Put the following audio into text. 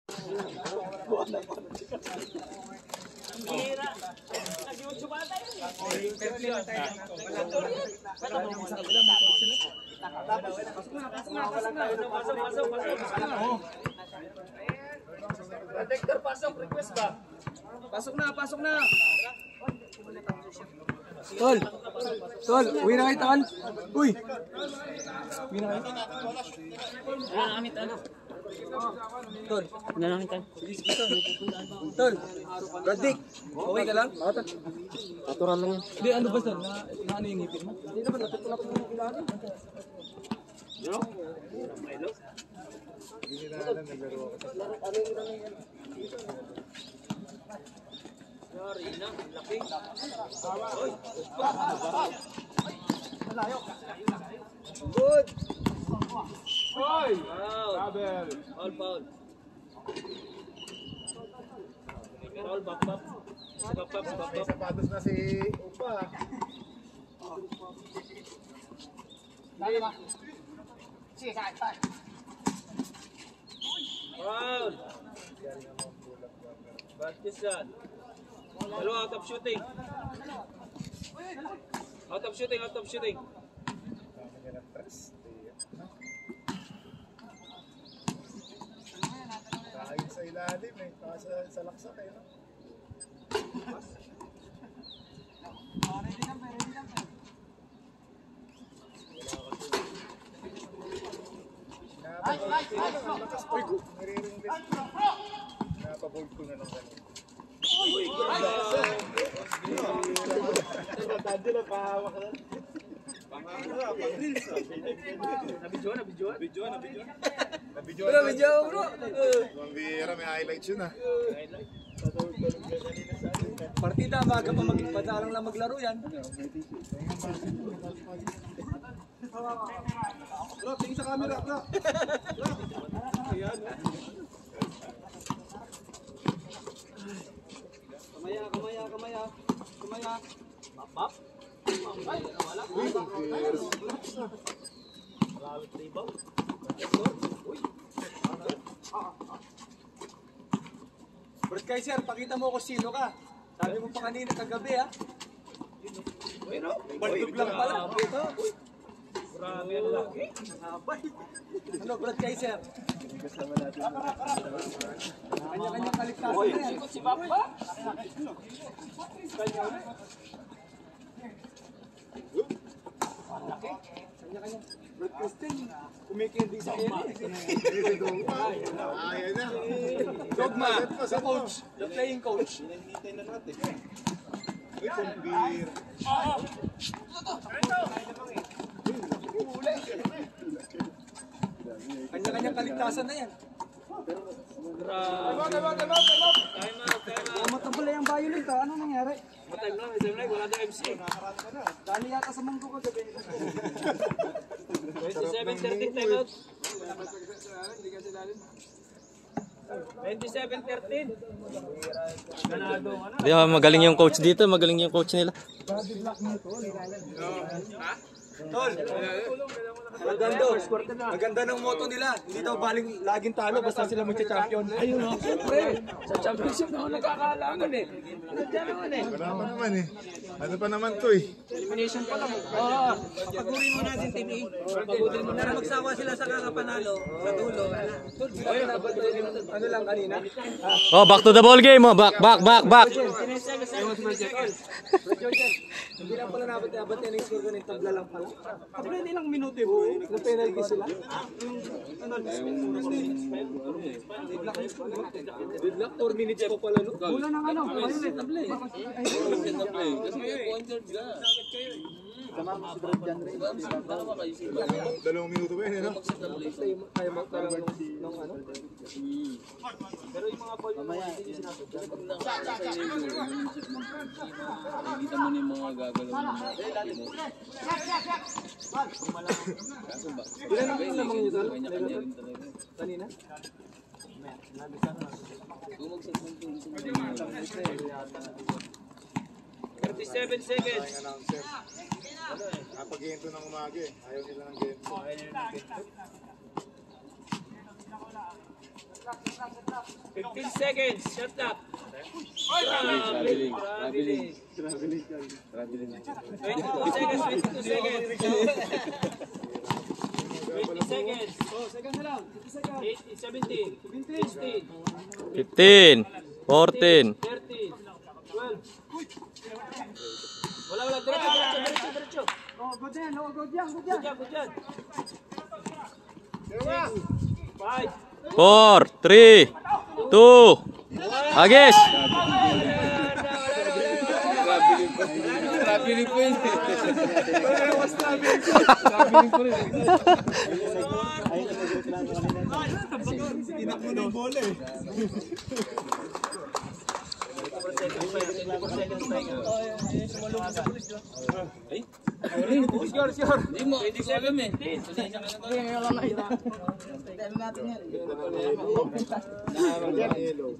Mira. Nag-YouTube ata yun. Protector, pasok. Request ba? Pasok na. Tol, uwi na kayo, Tol. Uy. Uwi na kayo. Tol, Tol, Braddick, okay ka lang? Natural lang yan. Hindi, ano ba sir? Na ano yung ngipin mo? Hindi naman, natutulak mo yung ilalim. Sorry na, laki. Good. Hoy! Double. Foul. Foul, back. May sapatos na si Upa. Foul. Batis yan. Dalawa out of shooting. Out of shooting. Kain sa ilalim eh. Sa laksak eh. No? Napabold ko na ng ganun. Tanda lang, pahawak ka na. Nabidyo, bro. Mambira, may highlights yun ah. Partida, baga pa magpadalang lang maglaro yan. Bro, tingin sa camera, bro. Ayan. Kamaya. Map. Ay, wala. Malawit rebound. Uy. Brad Kaiser, pakita mo kung sino ka. Sabi mo pa kanina kagabi ha. Baldog lang pala. Grabe ang laki. Ano, Brad Kaiser? Kanya-kanya kaligtasan na yan. Sikot si Papa. Kanya-kanya. Brad Christian, kumikindi sa ere. Ayan na. Dogma, the coach, the playing coach. Uy, pambira. Kanya-kanya kaligtasan na yan. Grabe. Time out. Matabala yung violent ha. Ano nangyari? Matime lang. Wala daw MC. Dali yata sa mangko kagabi. 27-13 time out. 27-13. Ganado ano? Di, magaling yung coach dito, magaling yung coach nila. Tol, maganda ng motto nila. Hindi daw baling laging talo basta sila magcha-champion. Ayun o, siyempre. Sa championship naman nagkakaalaman eh. Nandiyan naman eh. Wala pa naman eh. Ano pa naman to eh. Elimination pa lang. Oo. Pagurin mo natin team A. Pagurin mo na. Magsawa sila sa kakapanalo. Sa dulo. Ano lang kanina? Oh, back to the ball game. Oh, back. Hindi lang pala nabot yan yung score ko ng tabla lang pala. Tabla hindi lang minuto bro. Na penalty sila. Deadlock 4 minutes ko pala. Wala nang ano. Ayun eh, tabla eh. Dalawang minuto ba yun, no? Kaya magkaroon ng ano. Pero yung mga ball yung hindi sinasadya. Nakikita mo na yung mga gagalaw ng mga Ilan ang lamang nyo tol? kanya-kanya rin talaga. Kanina? Bumagsak ng tulong 37 seconds. Ang announcer. Napag-gento ng umaga eh. Ayaw nila ng gento. 15 seconds. Shot clock. Traveling. 22 seconds. 22 seconds. 20 seconds. Oh, second na lang. 50 seconds. 17. 16. 15, 14, 13. 12. Wala. Diretso. Oh, good yan. Oh, good yan. Good yan. Good job. 5. 4, 3, 2, agis! Traveling po yun. Hindi mo alam eh. Yellow.